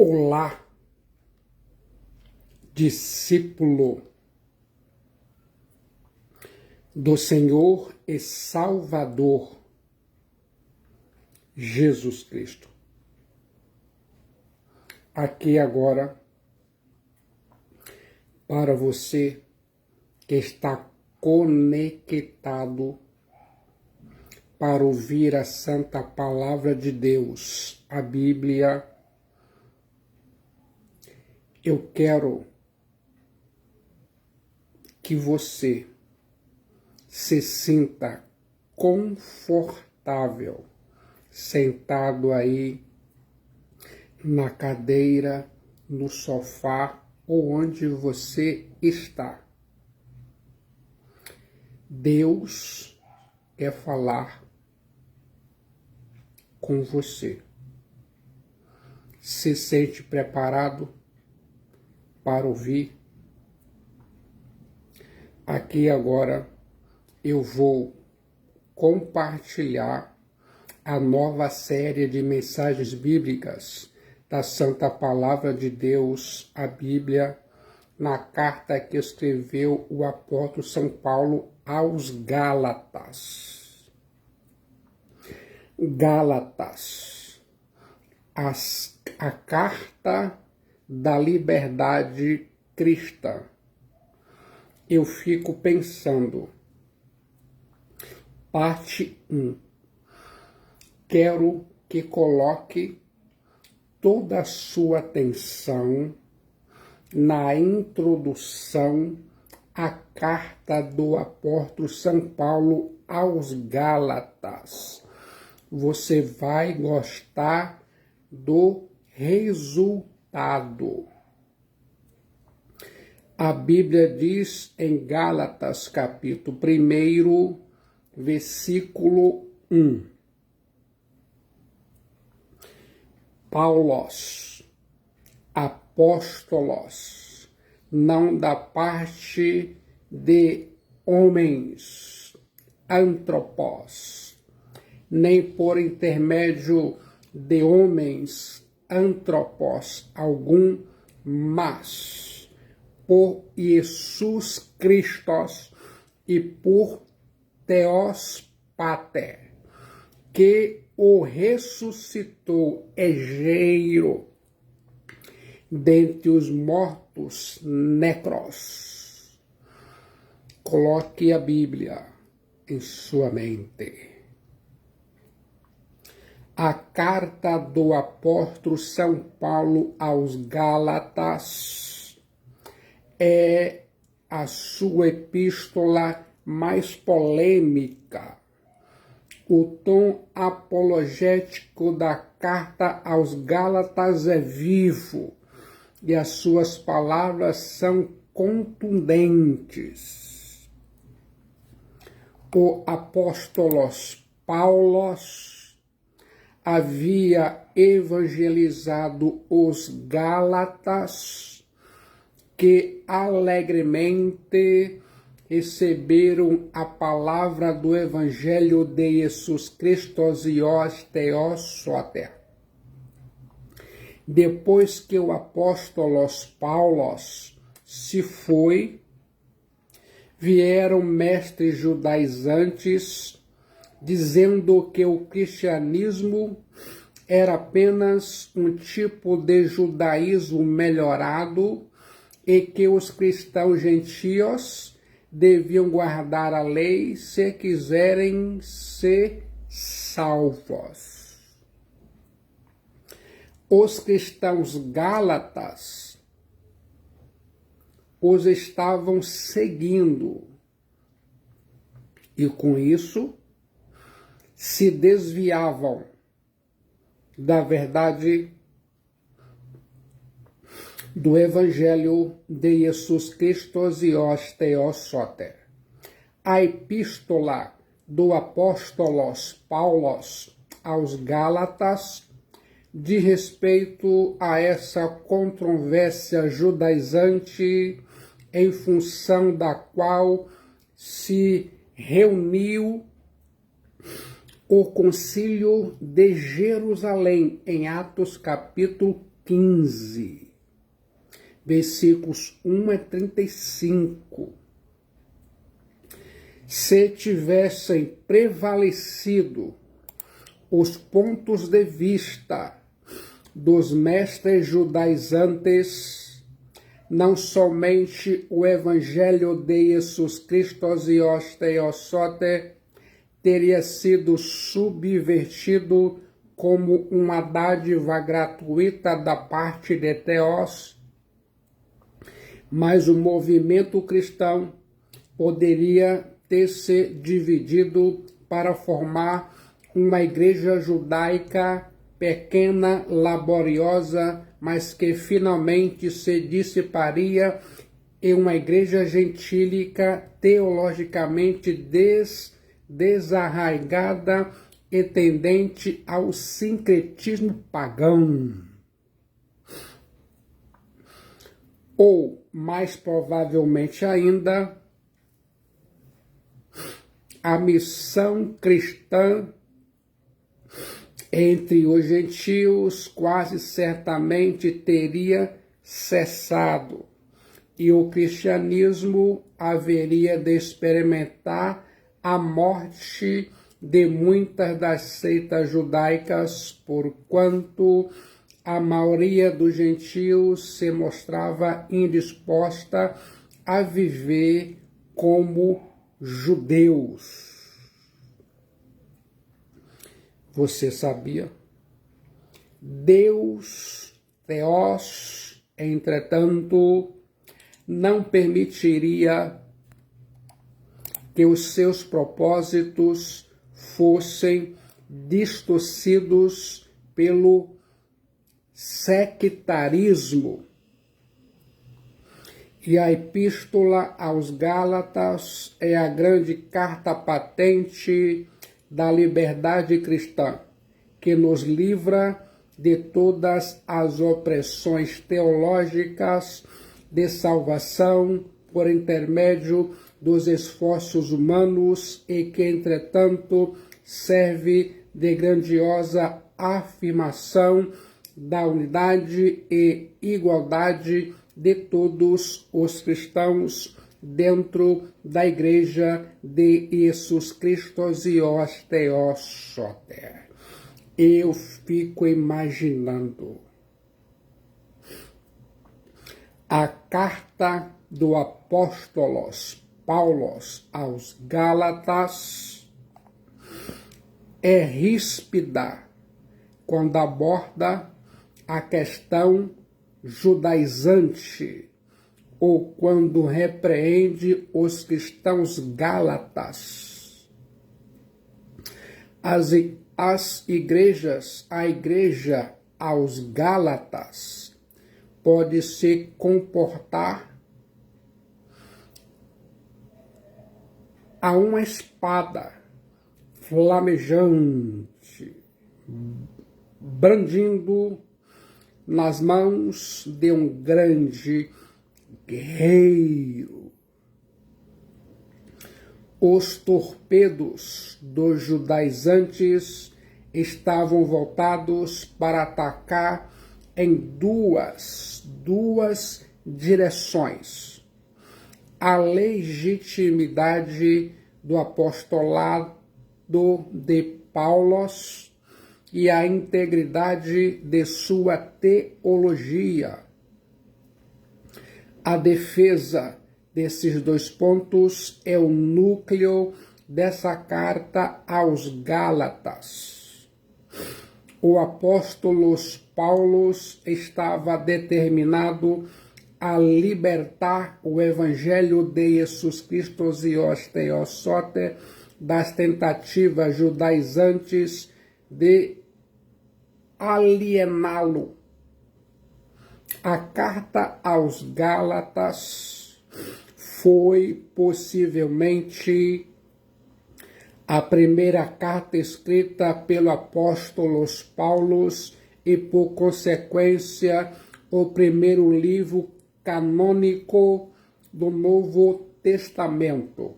Olá, discípulo do Senhor e Salvador Jesus Cristo. Aqui agora, para você que está conectado para ouvir a Santa Palavra de Deus, a Bíblia, eu quero que você se sinta confortável, sentado aí na cadeira, no sofá ou onde você está. Deus quer falar com você. Se sente preparado para ouvir? Aqui agora eu vou compartilhar a nova série de mensagens bíblicas da Santa Palavra de Deus, a Bíblia, na carta que escreveu o apóstolo São Paulo aos Gálatas. Gálatas, a carta da liberdade cristã. Eu fico pensando, parte 1. Quero que coloque toda a sua atenção na introdução à carta do apóstolo São Paulo aos Gálatas. Você vai gostar do resultado. A Bíblia diz em Gálatas, capítulo 1, versículo 1. Paulos, apóstolos, não da parte de homens, antropós, nem por intermédio de homens, antropós algum, mas por Jesus Cristo e por Theos Pater, que o ressuscitou Egeiro dentre os mortos, necros. Coloque a Bíblia em sua mente. A carta do apóstolo São Paulo aos Gálatas é a sua epístola mais polêmica. O tom apologético da carta aos Gálatas é vivo e as suas palavras são contundentes. O apóstolo Paulo havia evangelizado os Gálatas, que alegremente receberam a palavra do Evangelho de Jesus Cristo e os Theos Pater. Depois que o apóstolo Paulo se foi, vieram mestres judaizantes dizendo que o cristianismo era apenas um tipo de judaísmo melhorado e que os cristãos gentios deviam guardar a lei se quiserem ser salvos. Os cristãos gálatas os estavam seguindo e com isso se desviavam da verdade do Evangelho de Jesus Cristo e os Theos Pater. A epístola do apóstolo Paulo aos Gálatas diz respeito a essa controvérsia judaizante em função da qual se reuniu o Concílio de Jerusalém em Atos capítulo 15, versículos 1 a 35. Se tivessem prevalecido os pontos de vista dos mestres judaizantes, não somente o Evangelho de Jesus Cristo e Theosote teria sido subvertido como uma dádiva gratuita da parte de Theos, mas o movimento cristão poderia ter se dividido para formar uma igreja judaica pequena, laboriosa, mas que finalmente se dissiparia em uma igreja gentílica teologicamente desarraigada e tendente ao sincretismo pagão. Ou, mais provavelmente ainda, a missão cristã entre os gentios quase certamente teria cessado, e o cristianismo haveria de experimentar a morte de muitas das seitas judaicas, porquanto a maioria dos gentios se mostrava indisposta a viver como judeus. Você sabia? Deus, Theos, entretanto, não permitiria que os seus propósitos fossem distorcidos pelo sectarismo. E a Epístola aos Gálatas é a grande carta patente da liberdade cristã, que nos livra de todas as opressões teológicas de salvação por intermédio dos esforços humanos e que, entretanto, serve de grandiosa afirmação da unidade e igualdade de todos os cristãos dentro da Igreja de Jesus Cristo e os Theosote. Eu fico imaginando a carta do apóstolo Paulo aos Gálatas é ríspida quando aborda a questão judaizante ou quando repreende os cristãos gálatas. A igreja aos Gálatas pode se comportar a uma espada flamejante, brandindo nas mãos de um grande guerreiro. Os torpedos dos judaizantes estavam voltados para atacar em duas direções: a legitimidade do apostolado de Paulo e a integridade de sua teologia. A defesa desses dois pontos é o núcleo dessa carta aos Gálatas. O apóstolo Paulo estava determinado a libertar o Evangelho de Jesus Cristo e os Theosote das tentativas judaizantes de aliená-lo. A carta aos Gálatas foi possivelmente a primeira carta escrita pelo apóstolo Paulo e, por consequência, o primeiro livro canônico do Novo Testamento.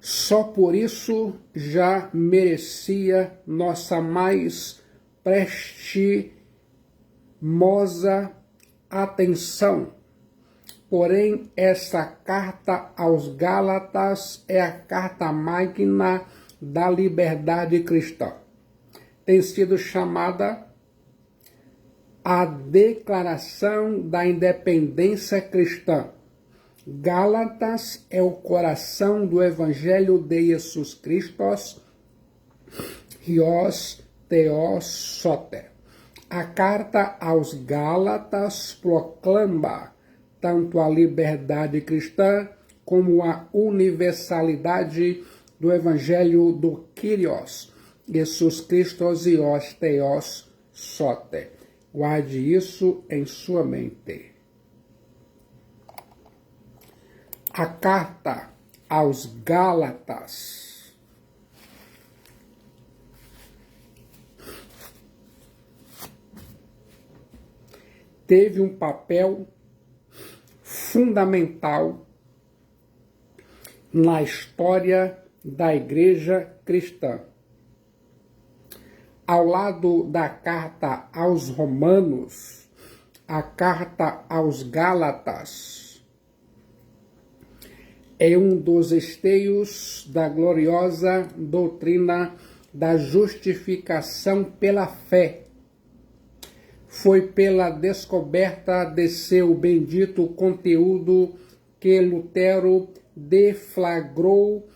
Só por isso já merecia nossa mais Moza, atenção! Porém, esta carta aos Gálatas é a carta magna da liberdade cristã. Tem sido chamada a Declaração da Independência Cristã. Gálatas é o coração do Evangelho de Jesus Cristo, Hios Theos Soter. A carta aos Gálatas proclama tanto a liberdade cristã como a universalidade do Evangelho do Kyrios, Jesus Cristo, Hios Theos Soter. Guarde isso em sua mente. A carta aos Gálatas teve um papel fundamental na história da Igreja cristã. Ao lado da carta aos Romanos, a carta aos Gálatas é um dos esteios da gloriosa doutrina da justificação pela fé. Foi pela descoberta de seu bendito conteúdo que Lutero deflagrou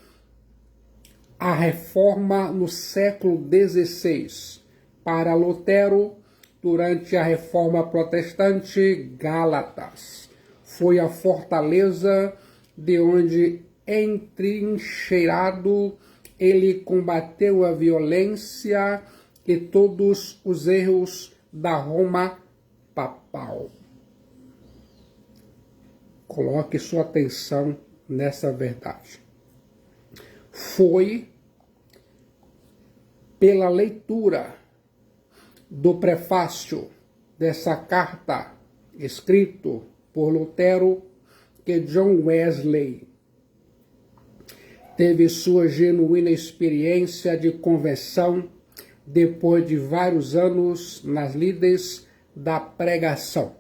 a reforma no século XVI. Para Lutero, durante a reforma protestante, Gálatas foi a fortaleza de onde, entrincheirado, ele combateu a violência e todos os erros da Roma papal. Coloque sua atenção nessa verdade. Foi pela leitura do prefácio dessa carta, escrito por Lutero, que John Wesley teve sua genuína experiência de conversão depois de vários anos nas lides da pregação.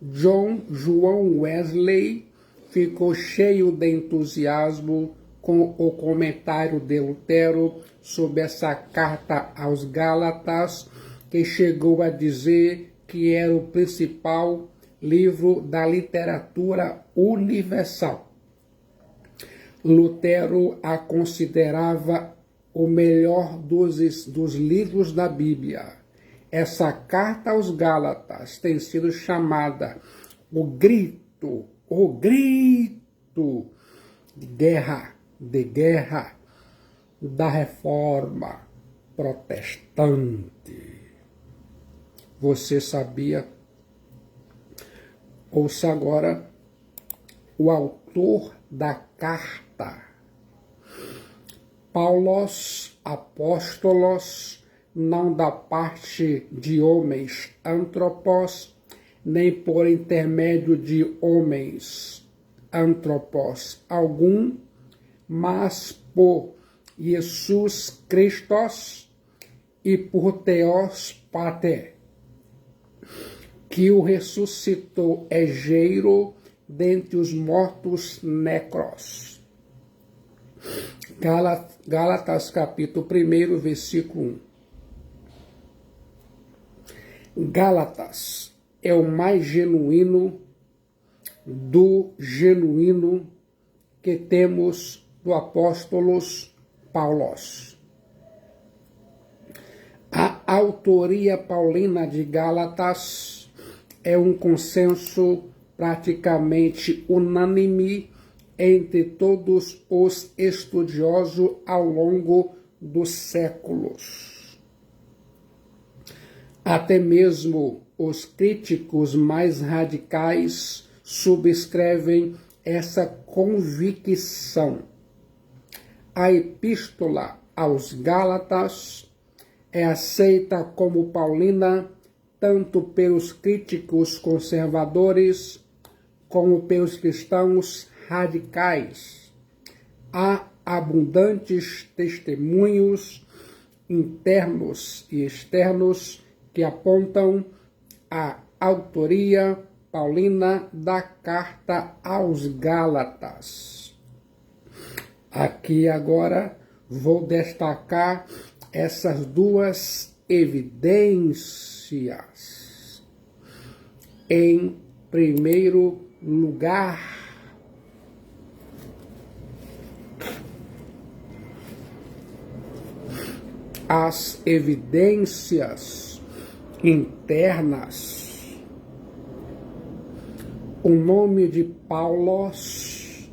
João Wesley ficou cheio de entusiasmo com o comentário de Lutero sobre essa carta aos Gálatas, que chegou a dizer que era o principal livro da literatura universal. Lutero a considerava o melhor dos livros da Bíblia. Essa carta aos Gálatas tem sido chamada o grito de guerra da reforma protestante. Você sabia? Ouça agora o autor da carta. Paulos, apóstolos, não da parte de homens antropos, nem por intermédio de homens antropos algum, mas por Jesus Cristo e por Theos Pater, que o ressuscitou Egeiro dentre os mortos necros. Gálatas capítulo 1, versículo 1. Gálatas é o mais genuíno do genuíno que temos do apóstolo Paulo. A autoria paulina de Gálatas é um consenso praticamente unânime entre todos os estudiosos ao longo dos séculos. Até mesmo os críticos mais radicais subscrevem essa convicção. A epístola aos Gálatas é aceita como paulina tanto pelos críticos conservadores como pelos cristãos radicais. Há abundantes testemunhos internos e externos que apontam a autoria paulina da carta aos Gálatas. Aqui agora vou destacar essas duas evidências. Em primeiro lugar, as evidências internas. O nome de Paulos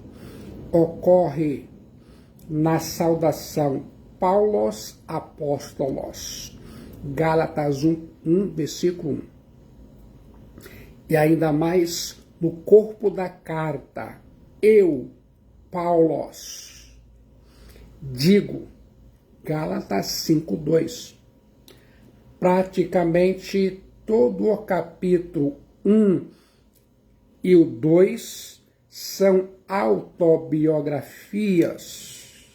ocorre na saudação Paulos Apóstolos, Gálatas 1, versículo 1. E ainda mais no corpo da carta, eu, Paulos, digo, Gálatas 5:2. Praticamente todo o capítulo 1 e o 2 são autobiografias.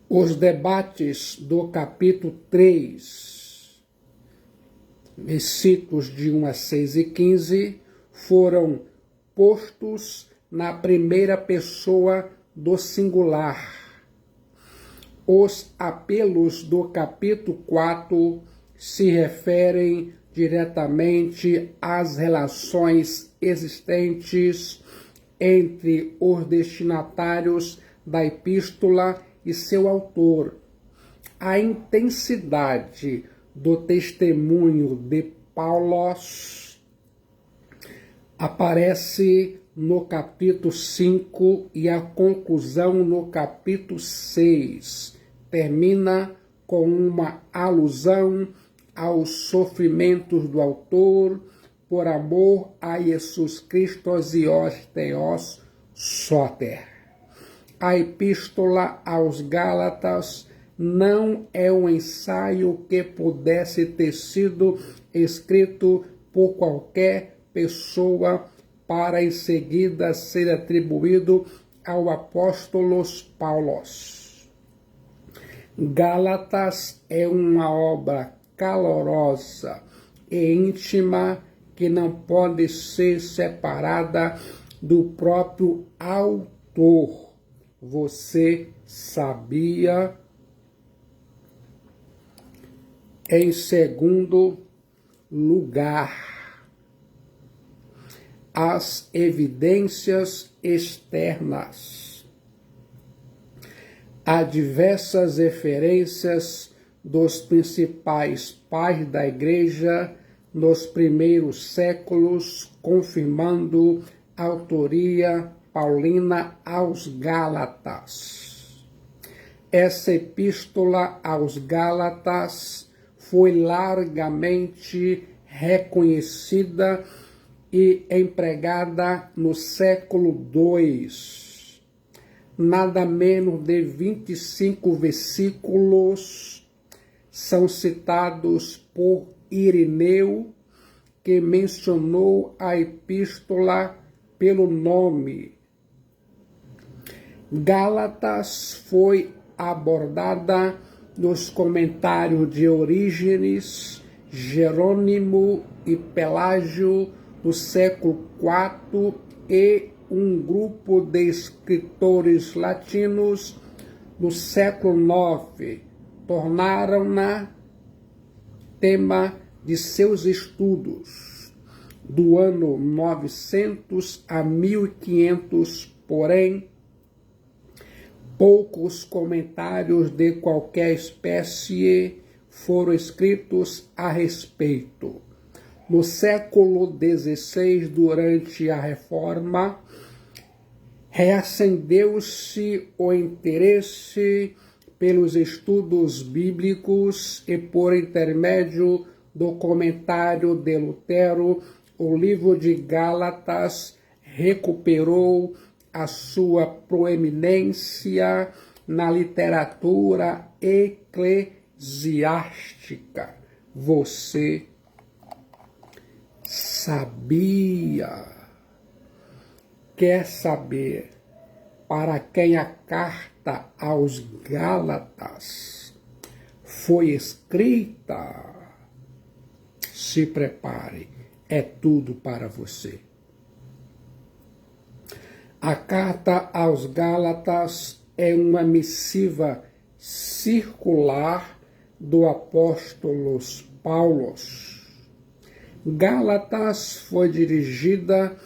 Os debates do capítulo 3, versículos de 1 a 6 e 15, foram postos na primeira pessoa do singular. Os apelos do capítulo 4 se referem diretamente às relações existentes entre os destinatários da epístola e seu autor. A intensidade do testemunho de Paulos aparece no capítulo 5 e a conclusão no capítulo 6. Termina com uma alusão aos sofrimentos do autor por amor a Jesus Cristo e os Theos Soter. A epístola aos Gálatas não é um ensaio que pudesse ter sido escrito por qualquer pessoa para em seguida ser atribuído ao apóstolo Paulo. Gálatas é uma obra calorosa e íntima que não pode ser separada do próprio autor. Você sabia? Em segundo lugar, as evidências externas. Há diversas referências dos principais pais da Igreja nos primeiros séculos, confirmando a autoria paulina aos Gálatas. Essa epístola aos Gálatas foi largamente reconhecida e empregada no século II. Nada menos de 25 versículos são citados por Irineu, que mencionou a epístola pelo nome. Gálatas foi abordada nos comentários de Orígenes, Jerônimo e Pelágio do século IV e um grupo de escritores latinos do século IX tornaram-na tema de seus estudos. Do ano 900 a 1500, porém, poucos comentários de qualquer espécie foram escritos a respeito. No século XVI, durante a Reforma, reacendeu-se o interesse pelos estudos bíblicos e, por intermédio do comentário de Lutero, o livro de Gálatas recuperou a sua proeminência na literatura eclesiástica. Você sabia? Quer saber para quem a carta aos Gálatas foi escrita? se prepare, é tudo para você. A carta aos Gálatas é uma missiva circular do apóstolo Paulo. Gálatas foi dirigida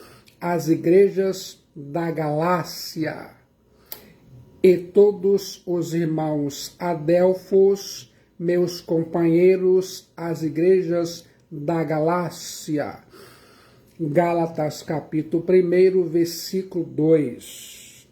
às igrejas da Galácia e todos os irmãos adelfos, meus companheiros, as igrejas da Galácia. Gálatas capítulo 1, versículo 2.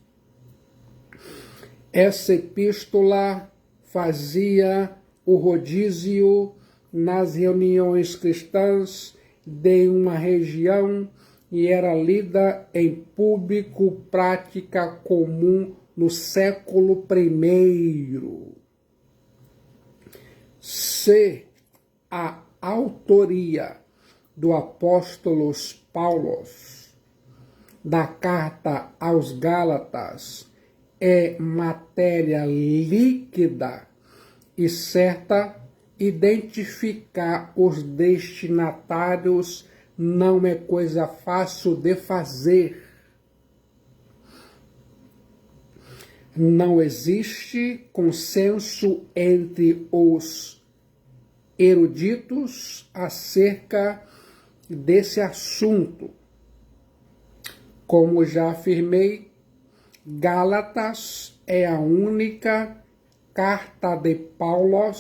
Essa epístola fazia o rodízio nas reuniões cristãs de uma região e era lida em público, prática comum no século I. Se a autoria do apóstolo Paulo da carta aos Gálatas é matéria líquida e certa, identificar os destinatários não é coisa fácil de fazer. Não existe consenso entre os eruditos acerca desse assunto. Como já afirmei, Gálatas é a única carta de Paulo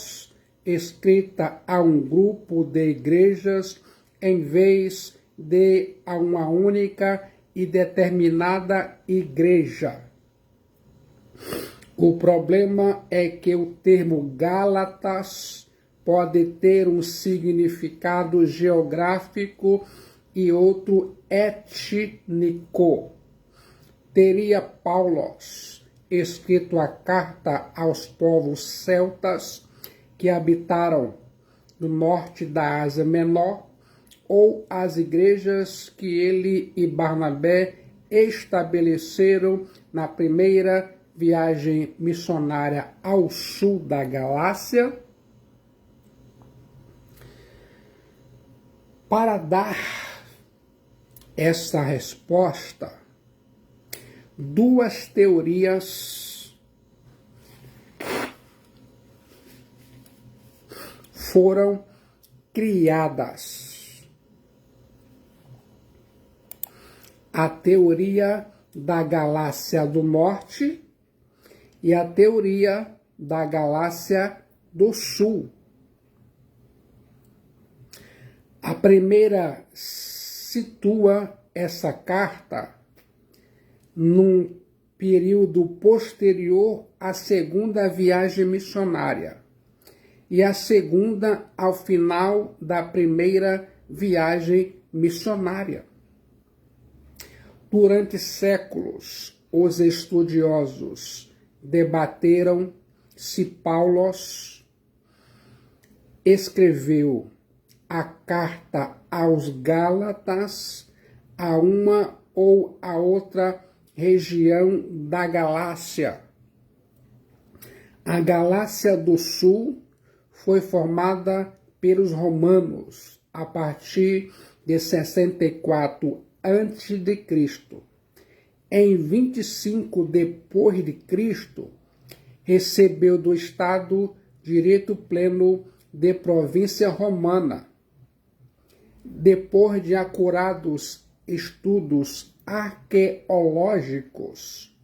escrita a um grupo de igrejas em vez de a uma única e determinada igreja. O problema é que o termo Gálatas pode ter um significado geográfico e outro étnico. Teria Paulo escrito a carta aos povos celtas que habitaram no norte da Ásia Menor, ou às igrejas que ele e Barnabé estabeleceram na primeira viagem missionária ao sul da Galácia? Para dar essa resposta, duas teorias foram criadas. A teoria da Galácia do Norte e a teoria da Galácia do Sul. A primeira situa essa carta num período posterior à segunda viagem missionária e a segunda ao final da primeira viagem missionária. Durante séculos, os estudiosos debateram se Paulo escreveu a carta aos Gálatas a uma ou a outra região da Galácia. A Galácia do Sul foi formada pelos romanos a partir de 64 a.C. Em 25 depois de Cristo, recebeu do Estado direito pleno de província romana. Depois de acurados estudos arqueológicos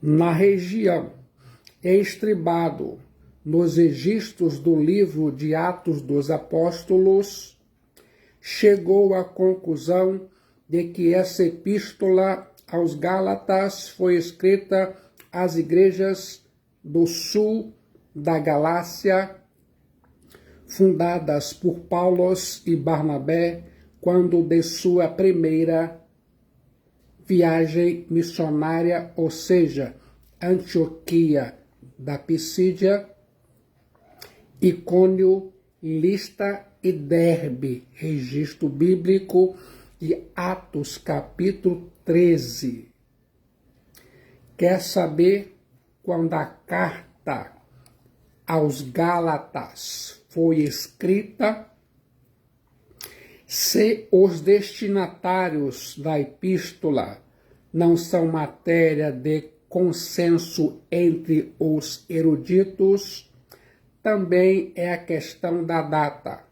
na região, estribado nos registros do livro de Atos dos Apóstolos, chegou à conclusão de que essa epístola aos Gálatas foi escrita às igrejas do sul da Galácia, fundadas por Paulo e Barnabé, quando de sua primeira viagem missionária, ou seja, Antioquia da Pisídia, Icônio, Lista e Derbe, registro bíblico de Atos capítulo 13. Quer saber quando a carta aos Gálatas foi escrita? Se os destinatários da epístola não são matéria de consenso entre os eruditos, também é a questão da data.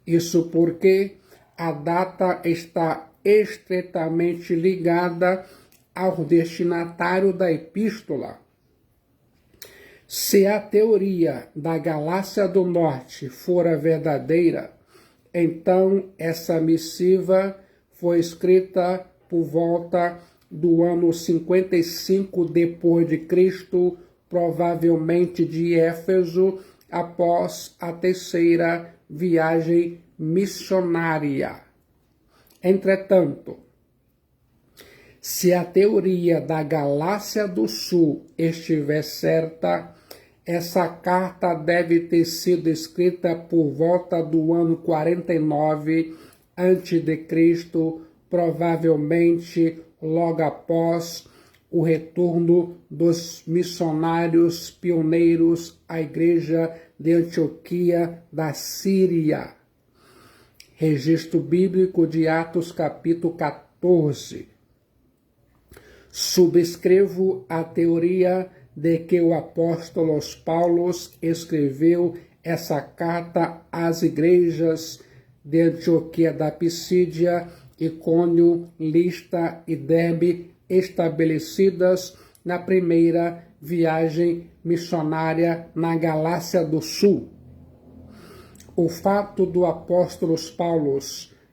Isso porque a data está estreitamente ligada ao destinatário da epístola. Se a teoria da Galácia do Norte fora verdadeira, então essa missiva foi escrita por volta do ano 55 depois de Cristo, provavelmente de Éfeso, após a terceira viagem missionária. Entretanto, se a teoria da Galácia do Sul estiver certa, essa carta deve ter sido escrita por volta do ano 49 a.C., provavelmente logo após o retorno dos missionários pioneiros à igreja de Antioquia da Síria. Registro bíblico de Atos capítulo 14. Subscrevo a teoria de que o apóstolo Paulo escreveu essa carta às igrejas de Antioquia da Pisídia, Icônio, Listra e Derbe, estabelecidas na primeira viagem missionária na Galácia do Sul. O fato do apóstolo Paulo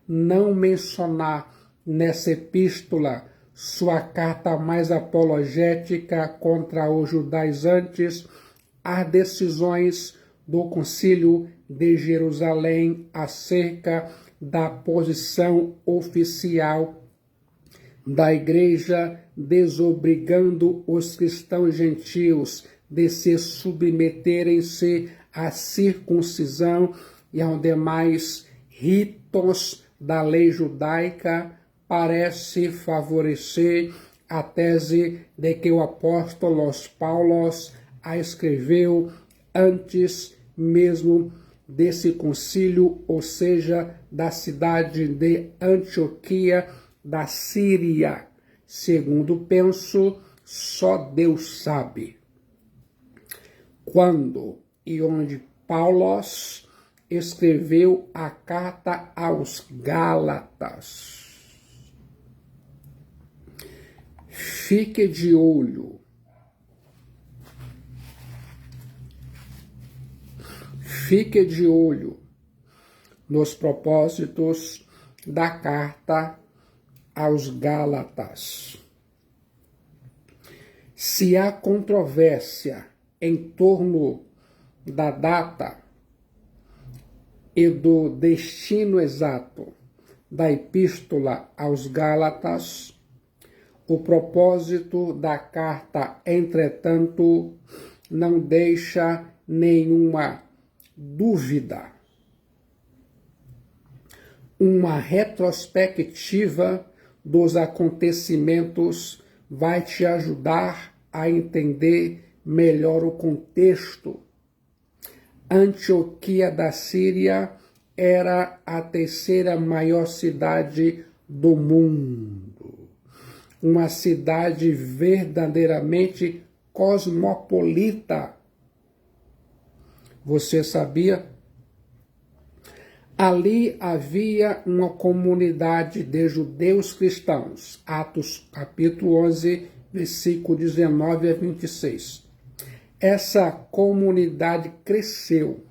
não mencionar nessa epístola sua carta mais apologética contra os judaizantes, as decisões do Concílio de Jerusalém acerca da posição oficial da Igreja, desobrigando os cristãos gentios de se submeterem-se à circuncisão e aos demais ritos da lei judaica, parece favorecer a tese de que o apóstolo Paulo a escreveu antes mesmo desse concílio, ou seja, da cidade de Antioquia da Síria. Segundo penso, só Deus sabe quando e onde Paulo escreveu a carta aos Gálatas. Fique de olho. Fique de olho nos propósitos da carta aos Gálatas. Se há controvérsia em torno da data e do destino exato da epístola aos Gálatas, o propósito da carta, entretanto, não deixa nenhuma dúvida. Uma retrospectiva dos acontecimentos vai te ajudar a entender melhor o contexto. Antioquia da Síria era a terceira maior cidade do mundo. Uma cidade verdadeiramente cosmopolita. Você sabia? Ali havia uma comunidade de judeus cristãos. Atos capítulo 11, versículo 19 a 26. Essa comunidade cresceu.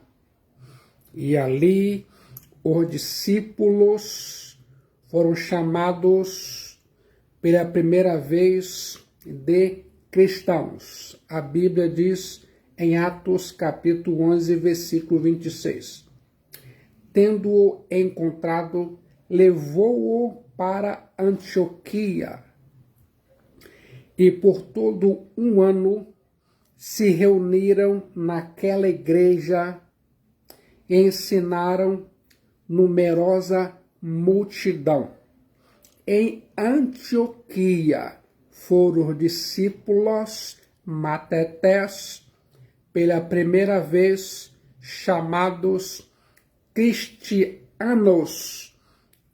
E ali os discípulos foram chamados pela primeira vez de cristãos. A Bíblia diz em Atos capítulo 11, versículo 26. Tendo-o encontrado, levou-o para Antioquia. E por todo um ano se reuniram naquela igreja e ensinaram numerosa multidão. Em Antioquia foram os discípulos matetés, pela primeira vez chamados cristianos,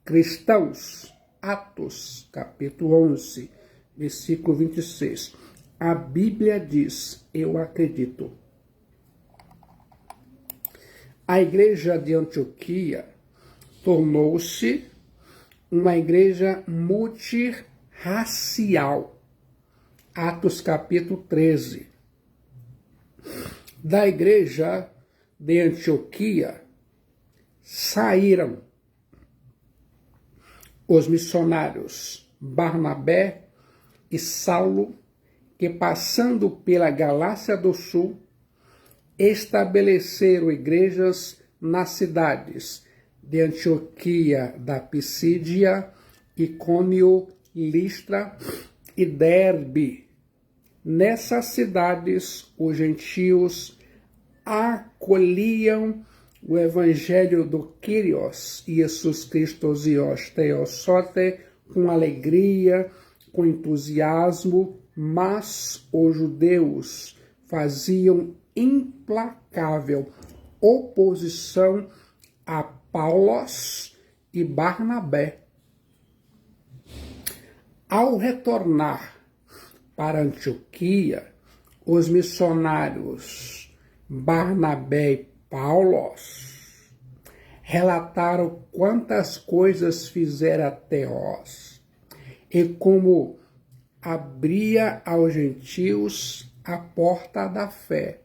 cristãos. Atos, capítulo 11, versículo 26. A Bíblia diz, eu acredito. A igreja de Antioquia tornou-se uma igreja multirracial. Atos capítulo 13. Da igreja de Antioquia saíram os missionários Barnabé e Saulo, que passando pela Galácia do Sul, estabeleceram igrejas nas cidades de Antioquia da Pisídia, Icônio, Listra e Derbe. Nessas cidades, os gentios acolhiam o evangelho do Kyrios, Jesus Cristo Zios Theosote, com alegria, com entusiasmo, mas os judeus faziam implacável oposição a Paulos e Barnabé. Ao retornar para Antioquia, os missionários Barnabé e Paulos relataram quantas coisas fizera Teós e como abria aos gentios a porta da fé.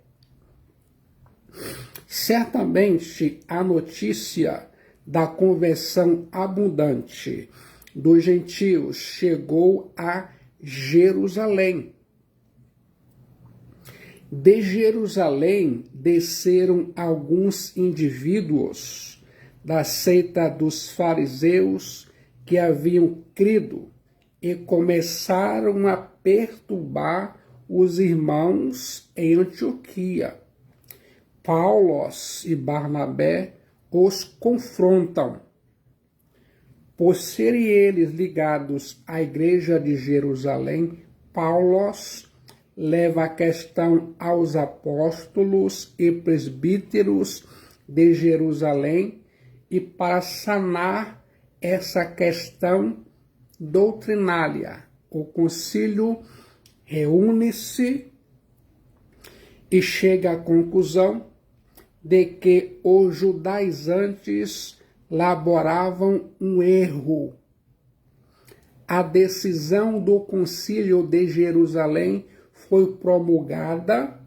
Certamente a notícia da conversão abundante dos gentios chegou a Jerusalém. De Jerusalém desceram alguns indivíduos da seita dos fariseus que haviam crido e começaram a perturbar os irmãos em Antioquia. Paulos e Barnabé os confrontam. Por serem eles ligados à igreja de Jerusalém, Paulos leva a questão aos apóstolos e presbíteros de Jerusalém e para sanar essa questão doutrinária, o concílio reúne-se e chega à conclusão de que os judaizantes laboravam um erro. A decisão do concílio de Jerusalém foi promulgada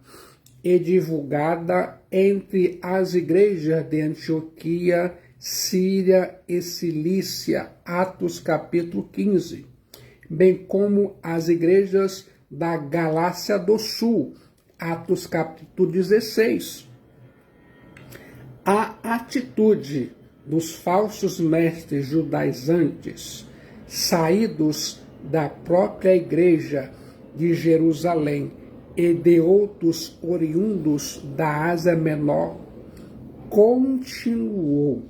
e divulgada entre as igrejas de Antioquia, Síria e Cilícia, Atos capítulo 15, bem como as igrejas da Galácia do Sul, Atos capítulo 16. A atitude dos falsos mestres judaizantes, saídos da própria igreja de Jerusalém e de outros oriundos da Ásia Menor, continuou,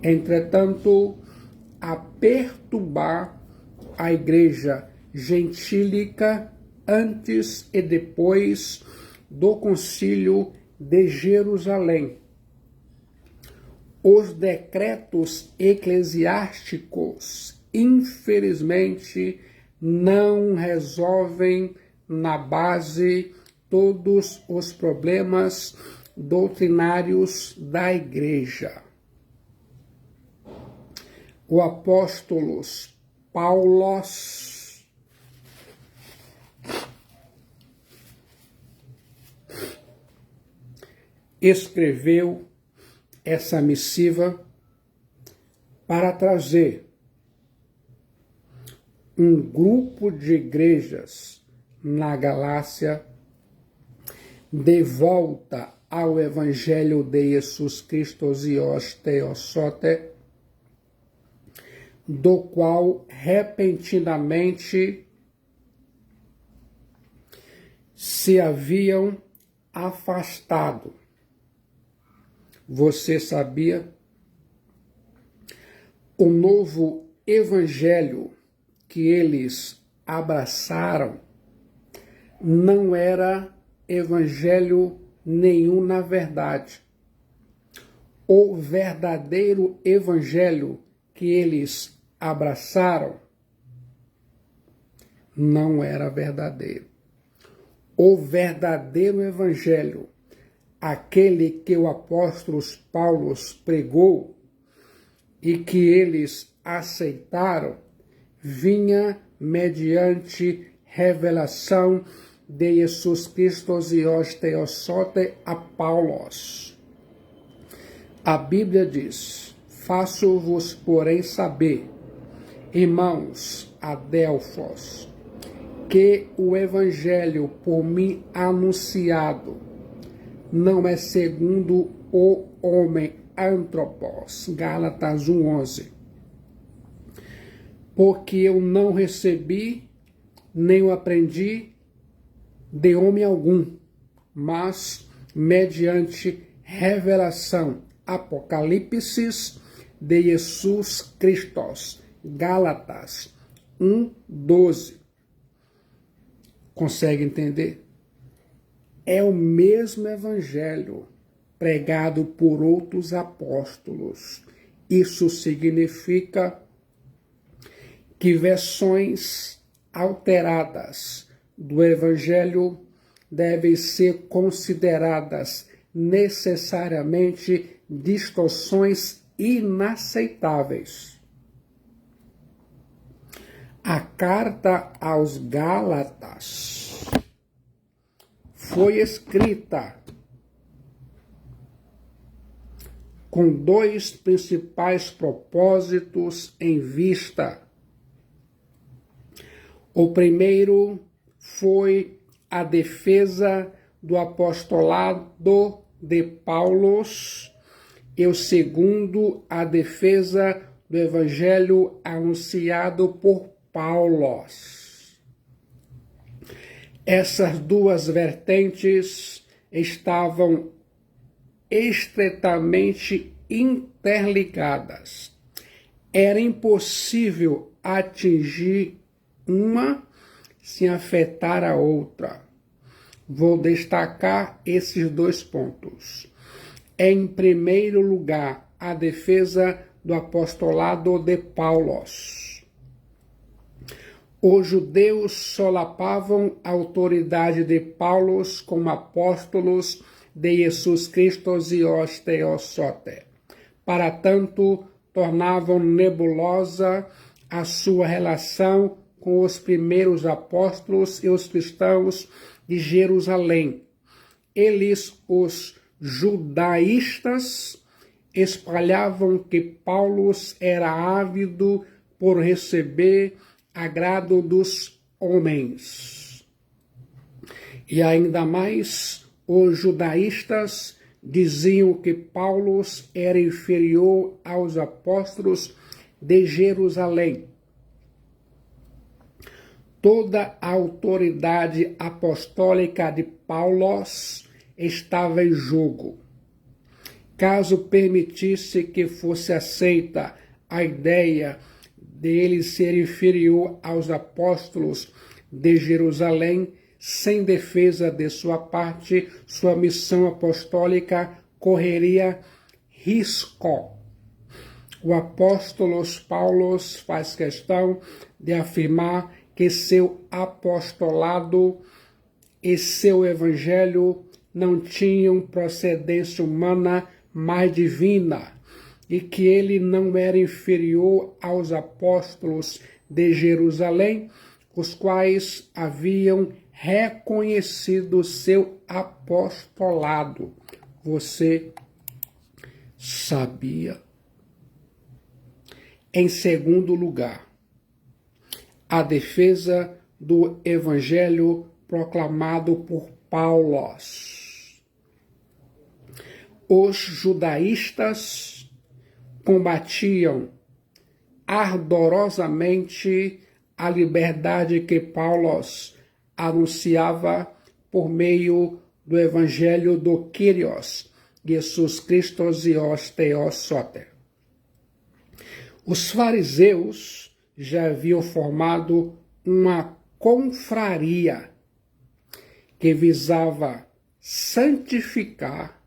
entretanto, a perturbar a igreja gentílica antes e depois do concílio de Jerusalém. Os decretos eclesiásticos, infelizmente, não resolvem na base todos os problemas doutrinários da igreja. O apóstolo Paulos escreveu essa missiva para trazer um grupo de igrejas na Galácia de volta ao Evangelho de Jesus Cristo Zios Theosote, do qual repentinamente se haviam afastado. Você sabia? O novo evangelho que eles abraçaram não era evangelho nenhum na verdade. O verdadeiro evangelho que eles abraçaram não era verdadeiro. O verdadeiro evangelho, aquele que o apóstolo Paulo pregou e que eles aceitaram, vinha mediante revelação de Jesus Cristo e os teossote a Paulos. A Bíblia diz: faço-vos, porém, saber, irmãos adelfos, que o evangelho por mim anunciado não é segundo o homem antropos. Gálatas 1:11. Porque eu não recebi, nem o aprendi de homem algum, mas mediante revelação, Apocalipse de Jesus Cristo. Gálatas 1:12. Consegue entender? É o mesmo evangelho pregado por outros apóstolos. Isso significa que versões alteradas do evangelho devem ser consideradas necessariamente distorções inaceitáveis. A carta aos Gálatas foi escrita com dois principais propósitos em vista. O primeiro foi a defesa do apostolado de Paulo e o segundo, a defesa do evangelho anunciado por Paulo. Essas duas vertentes estavam estreitamente interligadas. Era impossível atingir uma sem afetar a outra. Vou destacar esses dois pontos. Em primeiro lugar, a defesa do apostolado de Paulo. Os judeus solapavam a autoridade de Paulo como apóstolos de Jesus Cristo e os teossote. Para tanto, tornavam nebulosa a sua relação com os primeiros apóstolos e os cristãos de Jerusalém. Eles, os judaístas, espalhavam que Paulo era ávido por receber agrado dos homens. E ainda mais, os judaístas diziam que Paulo era inferior aos apóstolos de Jerusalém. Toda a autoridade apostólica de Paulo estava em jogo. Caso permitisse que fosse aceita a ideia de ele ser inferior aos apóstolos de Jerusalém, sem defesa de sua parte, sua missão apostólica correria risco. O apóstolo Paulo faz questão de afirmar que seu apostolado e seu evangelho não tinham procedência humana, mas divina, e que ele não era inferior aos apóstolos de Jerusalém, os quais haviam reconhecido seu apostolado. Você sabia? Em segundo lugar, a defesa do evangelho proclamado por Paulo. Os judaístas combatiam ardorosamente a liberdade que Paulo anunciava por meio do evangelho do Kyrios, Jesus Cristo e os teossote. Os fariseus já haviam formado uma confraria que visava santificar,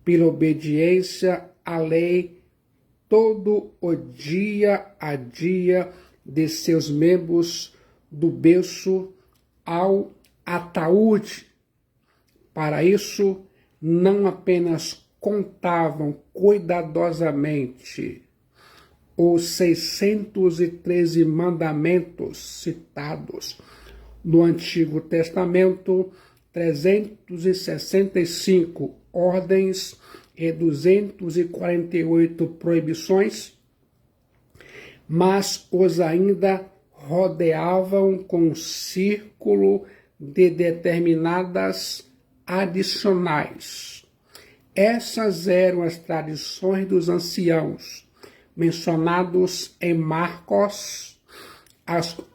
pela obediência à lei, todo o dia a dia de seus membros, do berço ao ataúde. Para isso, não apenas contavam cuidadosamente os 613 mandamentos citados no Antigo Testamento, 365 ordens e 248 proibições, mas os ainda rodeavam com um círculo de determinadas adicionais. Essas eram as tradições dos anciãos, mencionados em Marcos,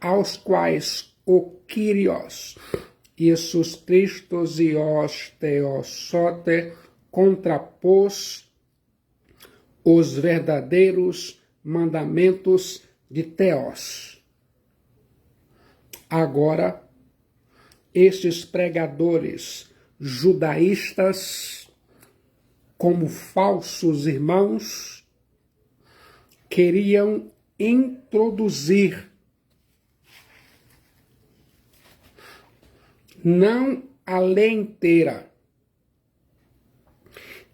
aos quais o Kyrios, Jesus Cristo e os Theosote contrapôs os verdadeiros mandamentos de Theos. Agora, estes pregadores judaístas, como falsos irmãos, queriam introduzir não a lei inteira,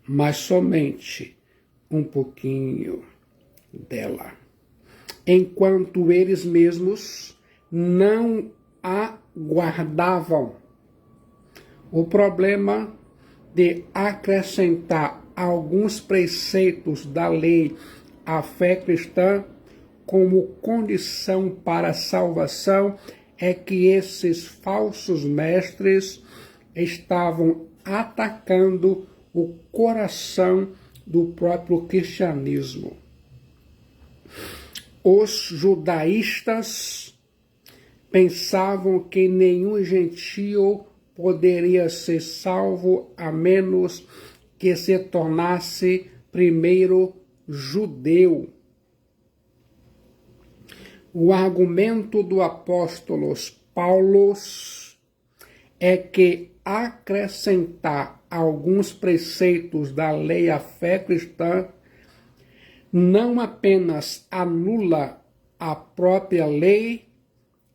mas somente um pouquinho dela, enquanto eles mesmos não a guardavam. O problema de acrescentar alguns preceitos da lei à fé cristã como condição para a salvação é que esses falsos mestres estavam atacando o coração do próprio cristianismo. Os judaístas pensavam que nenhum gentio poderia ser salvo a menos que se tornasse primeiro judeu. O argumento do apóstolo Paulo é que acrescentar alguns preceitos da lei à fé cristã não apenas anula a própria lei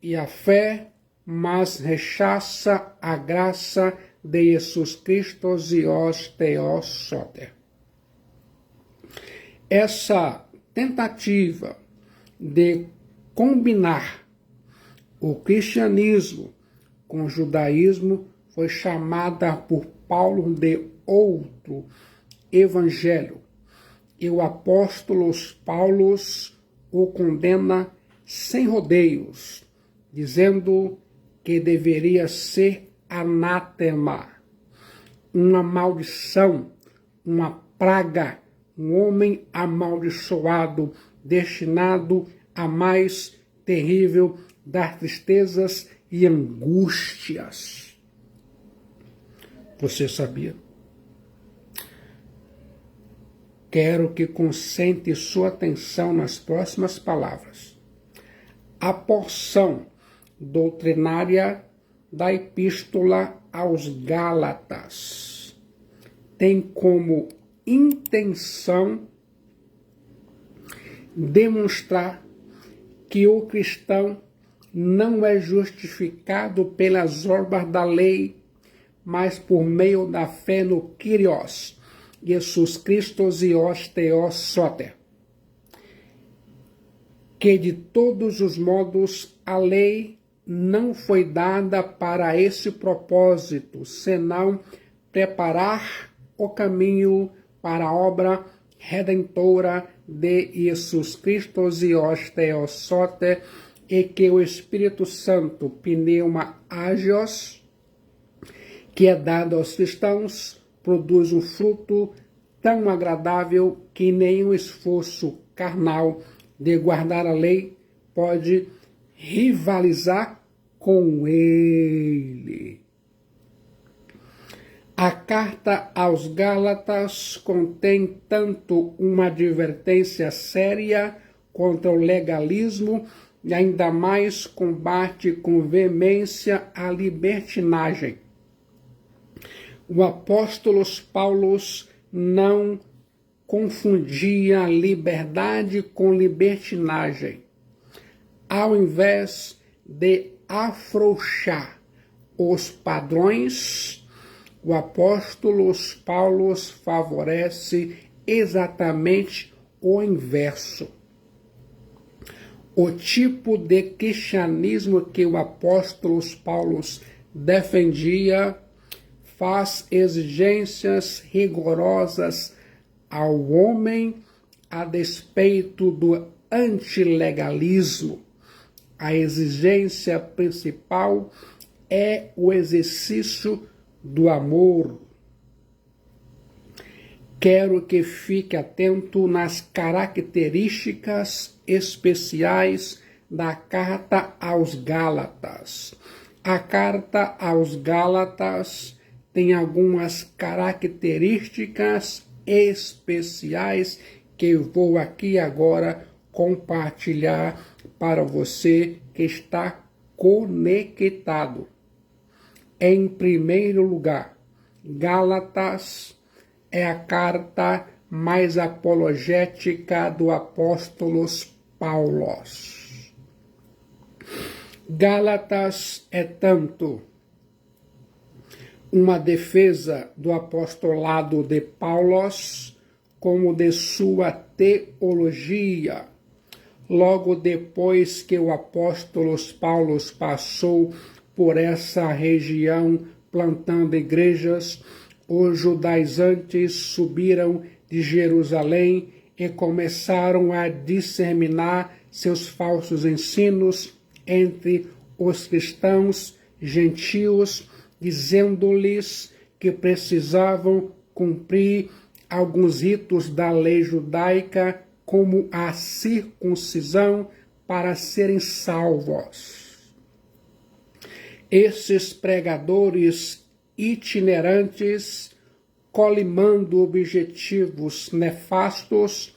e a fé, mas rechaça a graça de Jesus Cristo e os Theosote. Essa tentativa de combinar o cristianismo com o judaísmo foi chamada por Paulo de outro evangelho, e o apóstolo Paulo o condena sem rodeios, dizendo que deveria ser anátema, uma maldição, uma praga, um homem amaldiçoado, destinado a mais terrível das tristezas e angústias. Você sabia? Quero que concentre sua atenção nas próximas palavras. A porção doutrinária da Epístola aos Gálatas tem como intenção demonstrar que o cristão não é justificado pelas obras da lei, mas por meio da fé no Kyrios, Jesus Cristo e os Theosote. Que de todos os modos a lei não foi dada para esse propósito, senão preparar o caminho para a obra redentora de Jesus Cristo e os Theosote, e que o Espírito Santo, pneuma agios, que é dado aos cristãos, produz um fruto tão agradável que nenhum esforço carnal de guardar a lei pode rivalizar com ele. A carta aos Gálatas contém tanto uma advertência séria contra o legalismo e ainda mais combate com veemência a libertinagem. O apóstolo Paulo não confundia liberdade com libertinagem. Ao invés de afrouxar os padrões, o apóstolo Paulo favorece exatamente o inverso. O tipo de cristianismo que o apóstolo Paulo defendia faz exigências rigorosas ao homem a despeito do antilegalismo. A exigência principal é o exercício do amor. Quero que fique atento nas características especiais da carta aos Gálatas. A carta aos Gálatas tem algumas características especiais que eu vou aqui agora compartilhar para você que está conectado. Em primeiro lugar, Gálatas é a carta mais apologética do apóstolo Paulo. Gálatas é tanto uma defesa do apostolado de Paulo como de sua teologia. Logo depois que o apóstolo Paulo passou por essa região plantando igrejas, os judaizantes subiram de Jerusalém e começaram a disseminar seus falsos ensinos entre os cristãos gentios, dizendo-lhes que precisavam cumprir alguns ritos da lei judaica, como a circuncisão, para serem salvos. Esses pregadores itinerantes, colimando objetivos nefastos,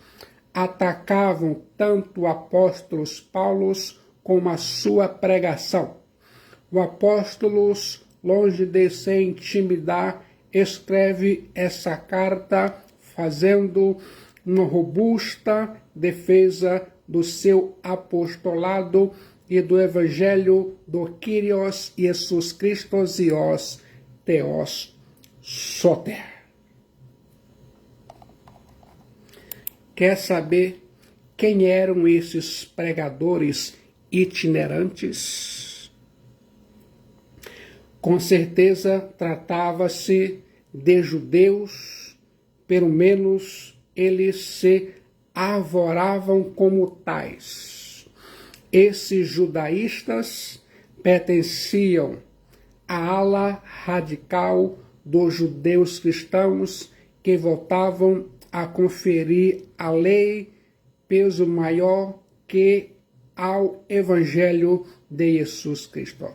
atacavam tanto o apóstolo Paulo como a sua pregação. O apóstolo, longe de se intimidar, escreve essa carta fazendo uma robusta defesa do seu apostolado e do evangelho do Kyrios Jesus Christos e os Theos Soter. Quer saber quem eram esses pregadores itinerantes? Com certeza tratava-se de judeus, pelo menos eles se arvoravam como tais. Esses judaístas pertenciam à ala radical dos judeus cristãos que voltavam a conferir à lei peso maior que ao Evangelho de Jesus Cristo.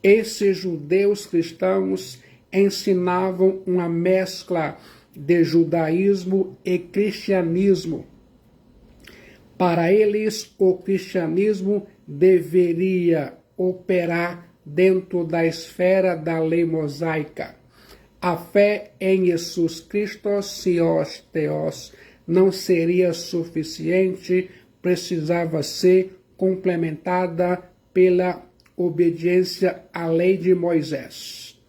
Esses judeus cristãos ensinavam uma mescla de judaísmo e cristianismo. Para eles, o cristianismo deveria operar dentro da esfera da lei mosaica. A fé em Jesus Cristo e os Theos não seria suficiente, precisava ser complementada pela obediência à lei de Moisés.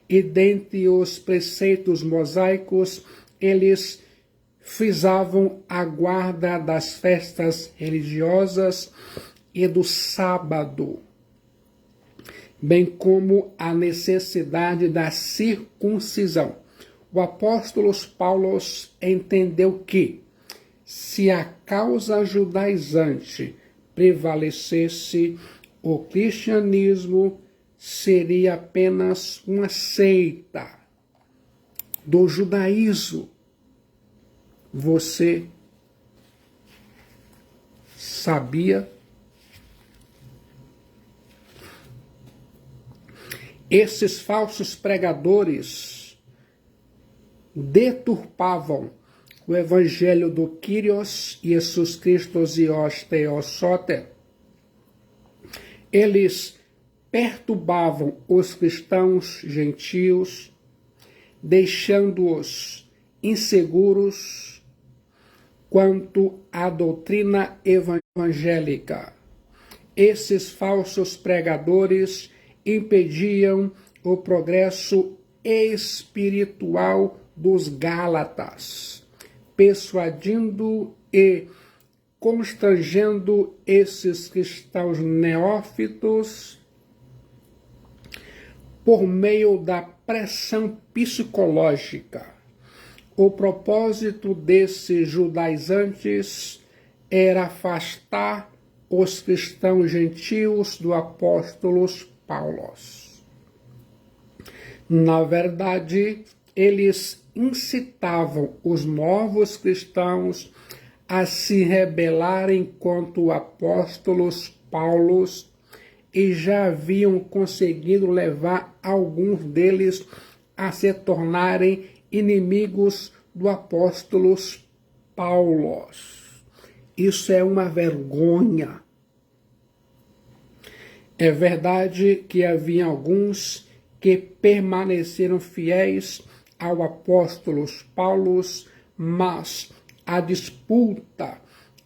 E dentre os preceitos mosaicos, eles frisavam a guarda das festas religiosas e do sábado, bem como a necessidade da circuncisão. O apóstolo Paulo entendeu que, se a causa judaizante prevalecesse, o cristianismo seria apenas uma seita do judaísmo. Você sabia? Esses falsos pregadores deturpavam o evangelho do Kyrios, Jesus Cristo e os Theos Soter. Eles perturbavam os cristãos gentios, deixando-os inseguros quanto à doutrina evangélica. Esses falsos pregadores impediam o progresso espiritual dos Gálatas, persuadindo e constrangendo esses cristãos neófitos por meio da pressão psicológica. O propósito desses judaizantes era afastar os cristãos gentios do apóstolo Paulo. Na verdade, eles incitavam os novos cristãos a se rebelarem contra o apóstolo Paulo e já haviam conseguido levar alguns deles a se tornarem inimigos do apóstolo Paulo. Isso é uma vergonha. É verdade que havia alguns que permaneceram fiéis ao apóstolo Paulo, mas a disputa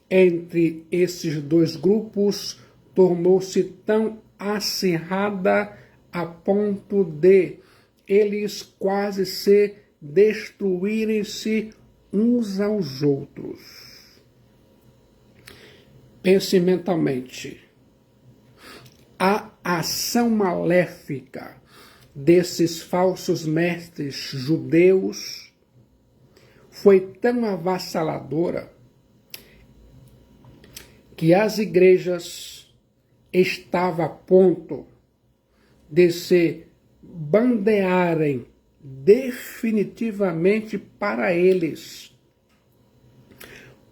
entre esses dois grupos tornou-se tão acirrada a ponto de eles quase se destruírem-se uns aos outros. Pense mentalmente. A ação maléfica desses falsos mestres judeus foi tão avassaladora que as igrejas estavam a ponto de se bandearem definitivamente para eles.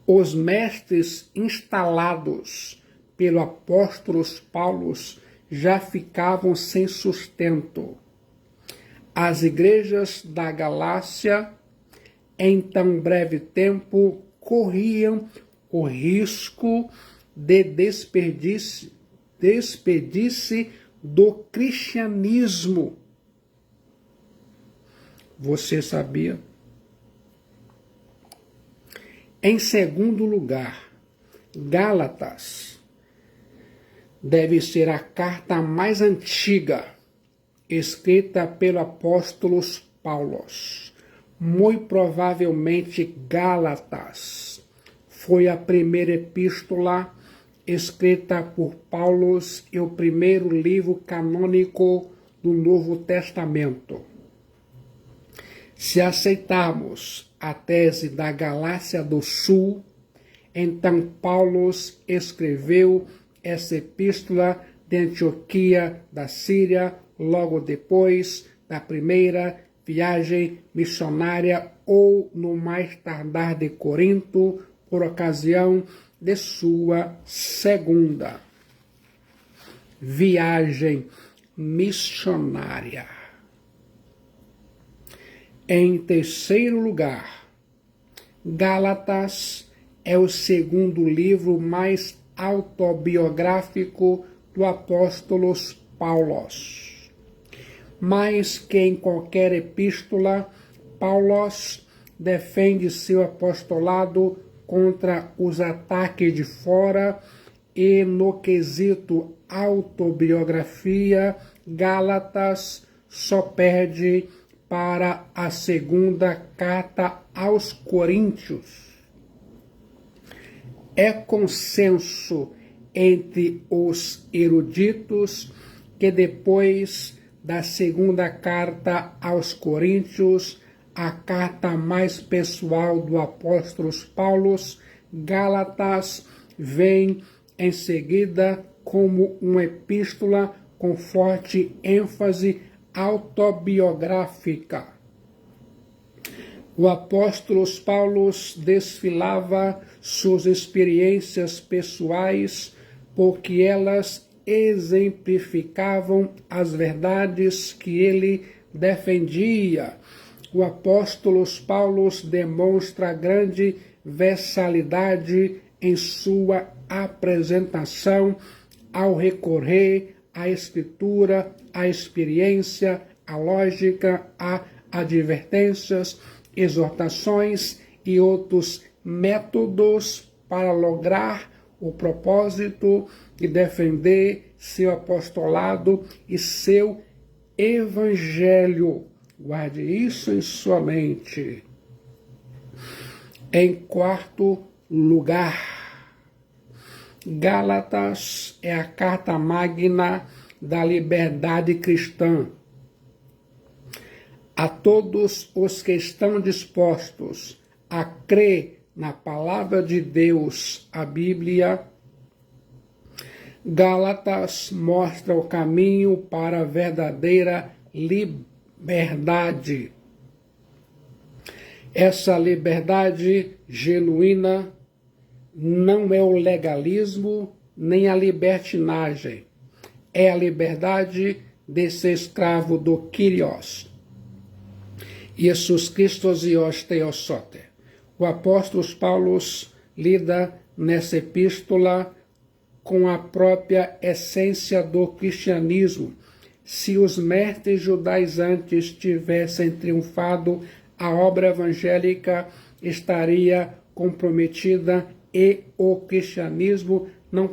Os mestres instalados pelo apóstolo Paulo já ficavam sem sustento. As igrejas da Galácia, em tão breve tempo, corriam o risco de despedir-se do cristianismo. Você sabia? Em segundo lugar, Gálatas deve ser a carta mais antiga escrita pelo apóstolo Paulo. Muito provavelmente Gálatas foi a primeira epístola escrita por Paulo e o primeiro livro canônico do Novo Testamento. Se aceitarmos a tese da Galácia do Sul, então Paulo escreveu essa epístola de Antioquia da Síria, logo depois da primeira viagem missionária ou no mais tardar de Corinto, por ocasião de sua segunda viagem missionária. Em terceiro lugar, Gálatas é o segundo livro mais autobiográfico do apóstolo Paulo. Mais que em qualquer epístola, Paulo defende seu apostolado contra os ataques de fora e, no quesito autobiografia, Gálatas só perde para a segunda carta aos Coríntios. É consenso entre os eruditos que depois da segunda carta aos Coríntios, a carta mais pessoal do apóstolo Paulo, Gálatas vem em seguida como uma epístola com forte ênfase autobiográfica. O apóstolo Paulo desfilava suas experiências pessoais porque elas exemplificavam as verdades que ele defendia. O apóstolo Paulo demonstra grande versalidade em sua apresentação ao recorrer à escritura, à experiência, à lógica, a advertências exortações e outros métodos para lograr o propósito de defender seu apostolado e seu evangelho. Guarde isso em sua mente. Em quarto lugar, Gálatas é a carta magna da liberdade cristã. A todos os que estão dispostos a crer na palavra de Deus, a Bíblia, Gálatas mostra o caminho para a verdadeira liberdade. Essa liberdade genuína não é o legalismo nem a libertinagem. É a liberdade de ser escravo do Kyrios. Jesus Christos ios Theosote. O apóstolo Paulo lida nessa epístola com a própria essência do cristianismo. Se os mestres judaizantes tivessem triunfado, a obra evangélica estaria comprometida e o cristianismo não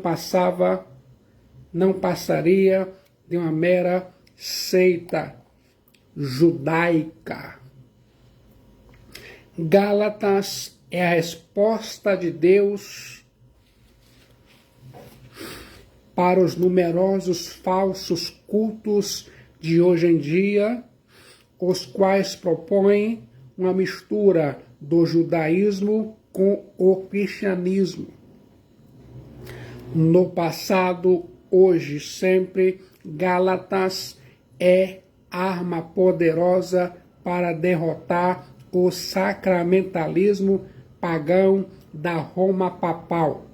passaria de uma mera seita judaica. Gálatas é a resposta de Deus para os numerosos falsos cultos de hoje em dia, os quais propõem uma mistura do judaísmo com o cristianismo. No passado, hoje, sempre, Gálatas é arma poderosa para derrotar o sacramentalismo pagão da Roma papal,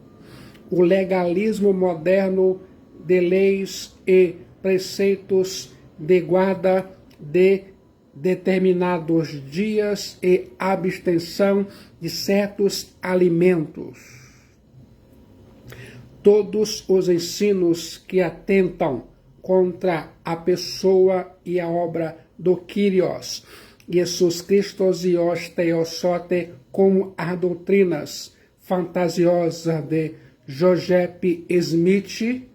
o legalismo moderno de leis e preceitos de guarda de determinados dias e abstenção de certos alimentos. Todos os ensinos que atentam contra a pessoa e a obra do Kyrios, Jesus Christos ios Theosote, como as doutrinas fantasiosas de Joseph Smith,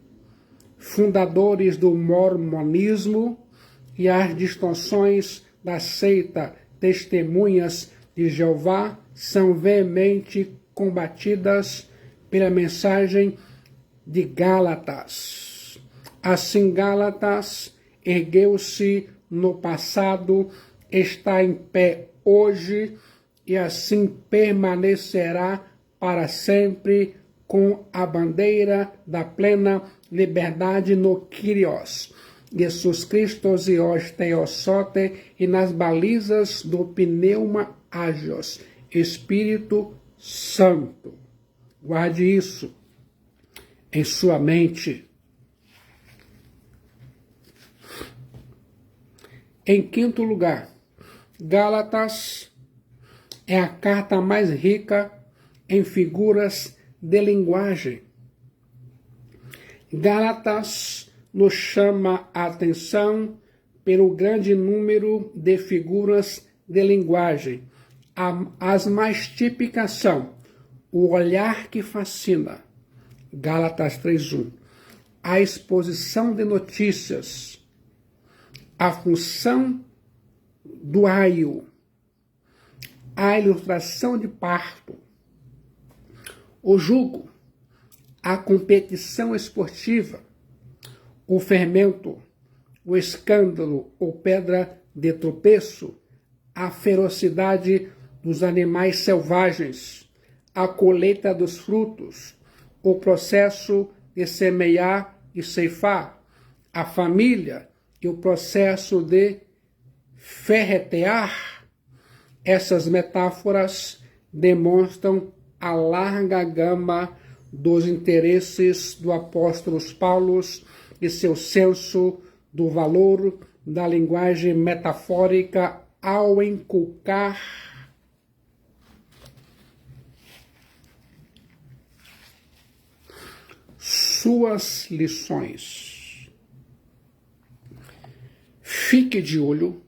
fundadores do mormonismo, e as distorções da seita Testemunhas de Jeová são veemente combatidas pela mensagem de Gálatas. Assim, Gálatas ergueu-se no passado, está em pé hoje e assim permanecerá para sempre com a bandeira da plena liberdade no Kyrios, Jesus Christos ios Theosote, e nas balizas do pneuma ágios, Espírito Santo. Guarde isso em sua mente. Em quinto lugar, Gálatas é a carta mais rica em figuras de linguagem. Gálatas nos chama a atenção pelo grande número de figuras de linguagem. As mais típicas são o olhar que fascina, Gálatas 3:1, a exposição de notícias, a função do aio, a ilustração de parto, o jugo, a competição esportiva, o fermento, o escândalo ou pedra de tropeço, a ferocidade dos animais selvagens, a colheita dos frutos, o processo de semear e ceifar, a família e o processo de ferretear. Essas metáforas demonstram a larga gama dos interesses do apóstolo Paulo e seu senso do valor da linguagem metafórica ao inculcar suas lições. Fique de olho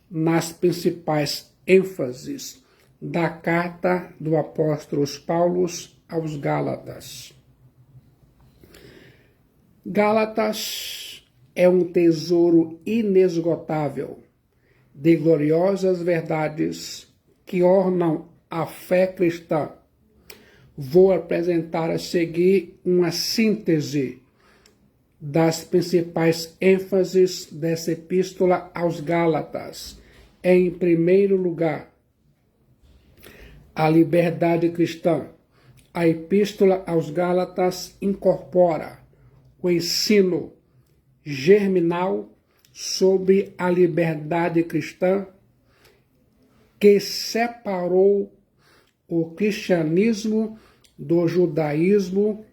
nas principais ênfases da carta do apóstolo Paulo aos Gálatas. Gálatas é um tesouro inesgotável de gloriosas verdades que ornam a fé cristã. Vou apresentar a seguir uma síntese das principais ênfases dessa epístola aos Gálatas. Em primeiro lugar, a liberdade cristã. A epístola aos Gálatas incorpora o ensino germinal sobre a liberdade cristã que separou o cristianismo do judaísmo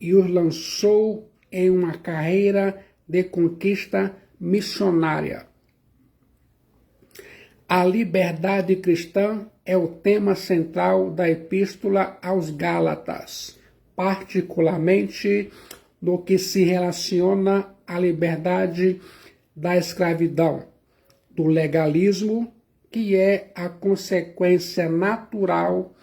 e os lançou em uma carreira de conquista missionária. A liberdade cristã é o tema central da epístola aos Gálatas, particularmente no que se relaciona à liberdade da escravidão, do legalismo, que é a consequência natural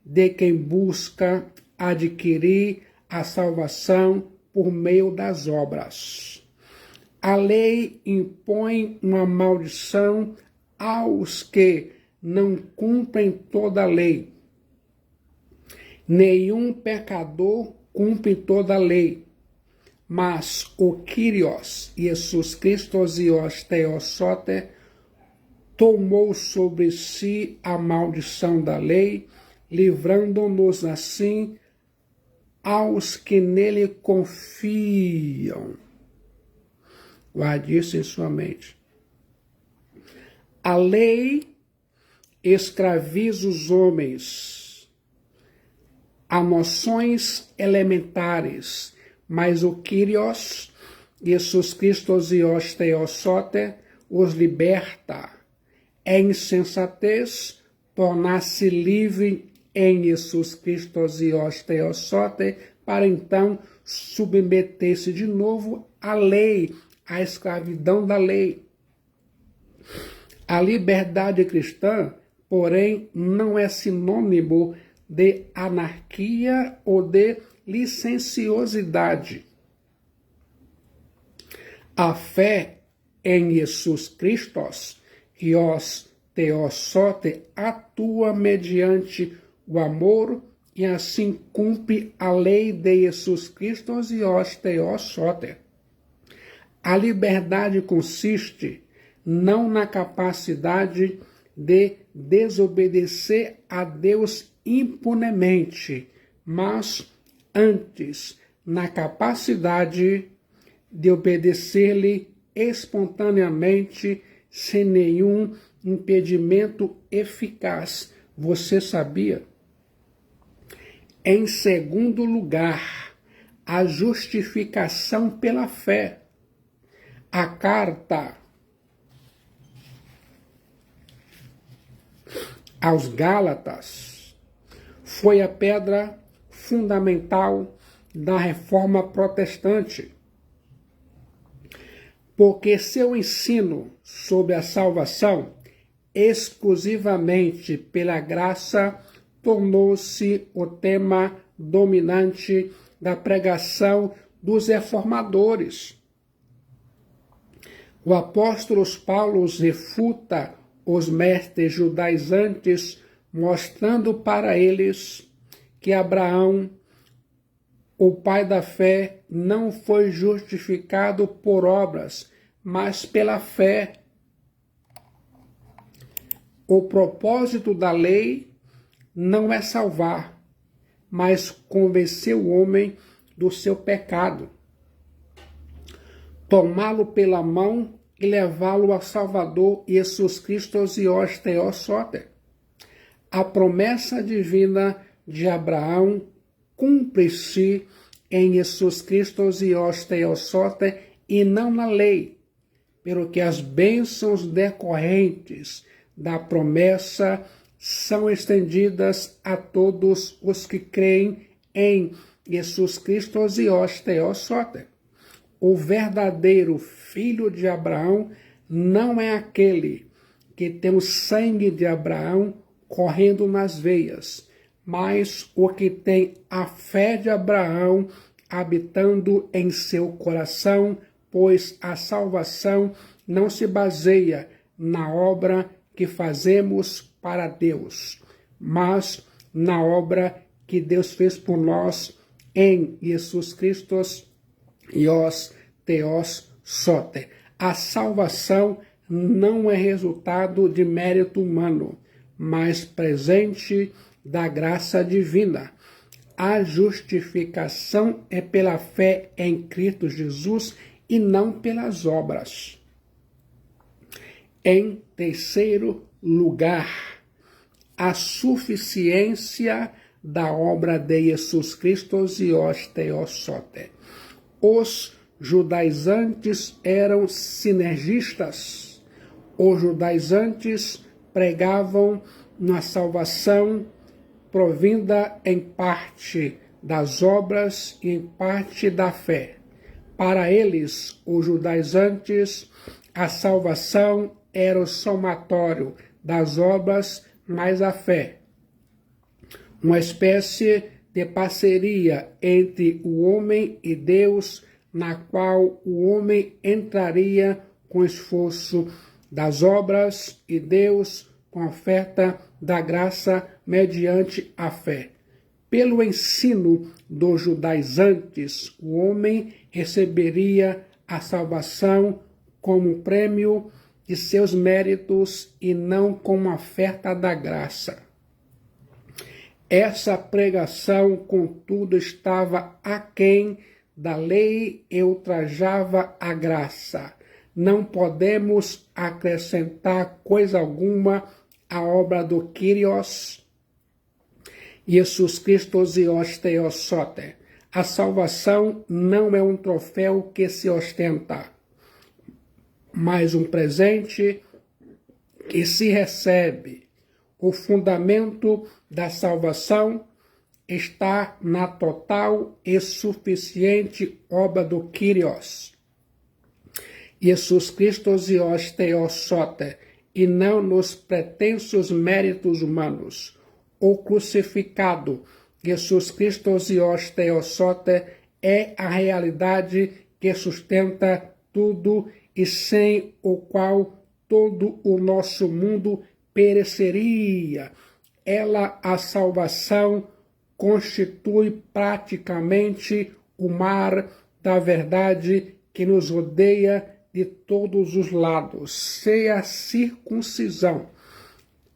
de quem busca adquirir a salvação por meio das obras. A lei impõe uma maldição aos que não cumprem toda a lei. Nenhum pecador cumpre toda a lei, mas o Kyrios, Jesus Christos Ios Theosote, tomou sobre si a maldição da lei, livrando-nos assim aos que nele confiam. Guarde isso em sua mente. A lei escraviza os homens a noções elementares, mas o Kyrios, Jesus Christos Ios Theosote, os liberta. É insensatez tornar-se livre em Jesus Christos Ios Theosote para então submeter-se de novo à lei, à escravidão da lei. A liberdade cristã, porém, não é sinônimo de anarquia ou de licenciosidade. A fé em Jesus Christos, Ios Theosote, atua mediante o amor e assim cumpre a lei de Jesus Christos Ios Theosote. A liberdade consiste não na capacidade de desobedecer a Deus impunemente, mas antes na capacidade de obedecer-lhe espontaneamente, sem nenhum impedimento eficaz. Você sabia? Em segundo lugar, a justificação pela fé. A carta aos Gálatas foi a pedra fundamental da reforma protestante, porque seu ensino sobre a salvação exclusivamente pela graça tornou-se o tema dominante da pregação dos reformadores. O apóstolo Paulo refuta os mestres judaizantes, mostrando para eles que Abraão, o pai da fé, não foi justificado por obras, mas pela fé. O propósito da lei não é salvar, mas convencer o homem do seu pecado, tomá-lo pela mão e levá-lo ao Salvador Jesus Christos Ios Theosote. A promessa divina de Abraão cumpre-se em Jesus Christos Ios Theosote e não na lei, pelo que as bênçãos decorrentes da promessa são estendidas a todos os que creem em Jesus Christos Ios Theosote. O verdadeiro filho de Abraão não é aquele que tem o sangue de Abraão correndo nas veias, mas o que tem a fé de Abraão habitando em seu coração, pois a salvação não se baseia na obra que fazemos para Deus, mas na obra que Deus fez por nós em Jesus Cristo e os Theos Soter. A salvação não é resultado de mérito humano, mas presente da graça divina. A justificação é pela fé em Cristo Jesus e não pelas obras. Em terceiro lugar, a suficiência da obra de Jesus Cristo e os Theos Soter. Os judaizantes eram sinergistas. Os judaizantes pregavam uma salvação provinda em parte das obras e em parte da fé. Para eles, os judaizantes, a salvação era o somatório das obras mais a fé. Uma espécie de parceria entre o homem e Deus, na qual o homem entraria com esforço das obras e Deus com a oferta da graça mediante a fé. Pelo ensino dos judaizantes, o homem receberia a salvação como prêmio de seus méritos e não como oferta da graça. Essa pregação, contudo, estava aquém da lei e ultrajava a graça. Não podemos acrescentar coisa alguma à obra do Kyrios, Jesus Cristo e os Theos Soter. A salvação não é um troféu que se ostenta, mas um presente que se recebe. O fundamento da salvação está na total e suficiente obra do Kyrios, Jesus Cristo e os Theos Soter, e não nos pretensos méritos humanos. O crucificado, Jesus Cristo e os Theos Soter, é a realidade que sustenta tudo e sem o qual todo o nosso mundo pereceria. Ela, a salvação, constitui praticamente o mar da verdade que nos rodeia de todos os lados. Se a circuncisão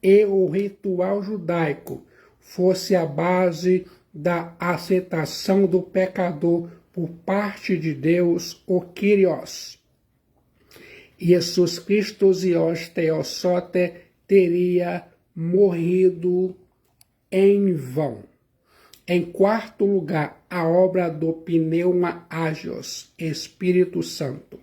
e o ritual judaico fosse a base da aceitação do pecador por parte de Deus, o Kyrios, Jesus Cristo e os Theos Soter teria morrido em vão. Em quarto lugar, a obra do Pneuma Hagios, Espírito Santo.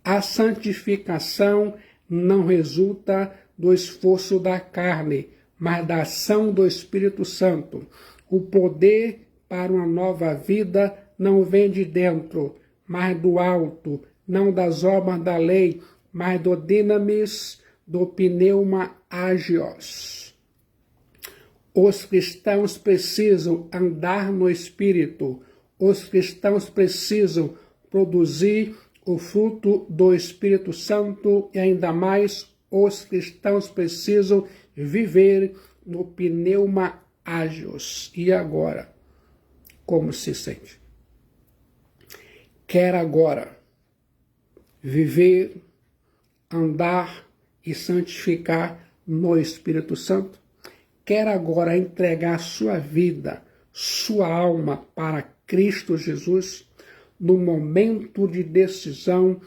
A santificação não resulta do esforço da carne, mas da ação do Espírito Santo. O poder para uma nova vida não vem de dentro, mas do alto, não das obras da lei, mas do dinamis do Pneuma Hagios. Os cristãos precisam andar no Espírito. Os cristãos precisam produzir o fruto do Espírito Santo e ainda mais os cristãos precisam viver no Pneuma Hagios. E agora, como se sente? Quer agora viver, andar e santificar no Espírito Santo? Quer agora entregar sua vida, sua alma para Cristo Jesus? No momento de decisão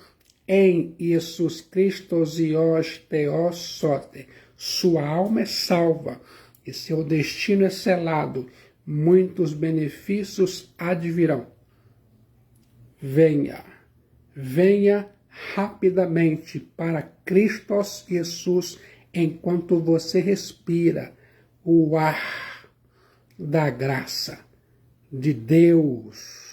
em Jesus Cristo e os Theos Soter, sua alma é salva e seu destino é selado. Muitos benefícios advirão. Venha, venha rapidamente para Cristo Jesus enquanto você respira o ar da graça de Deus.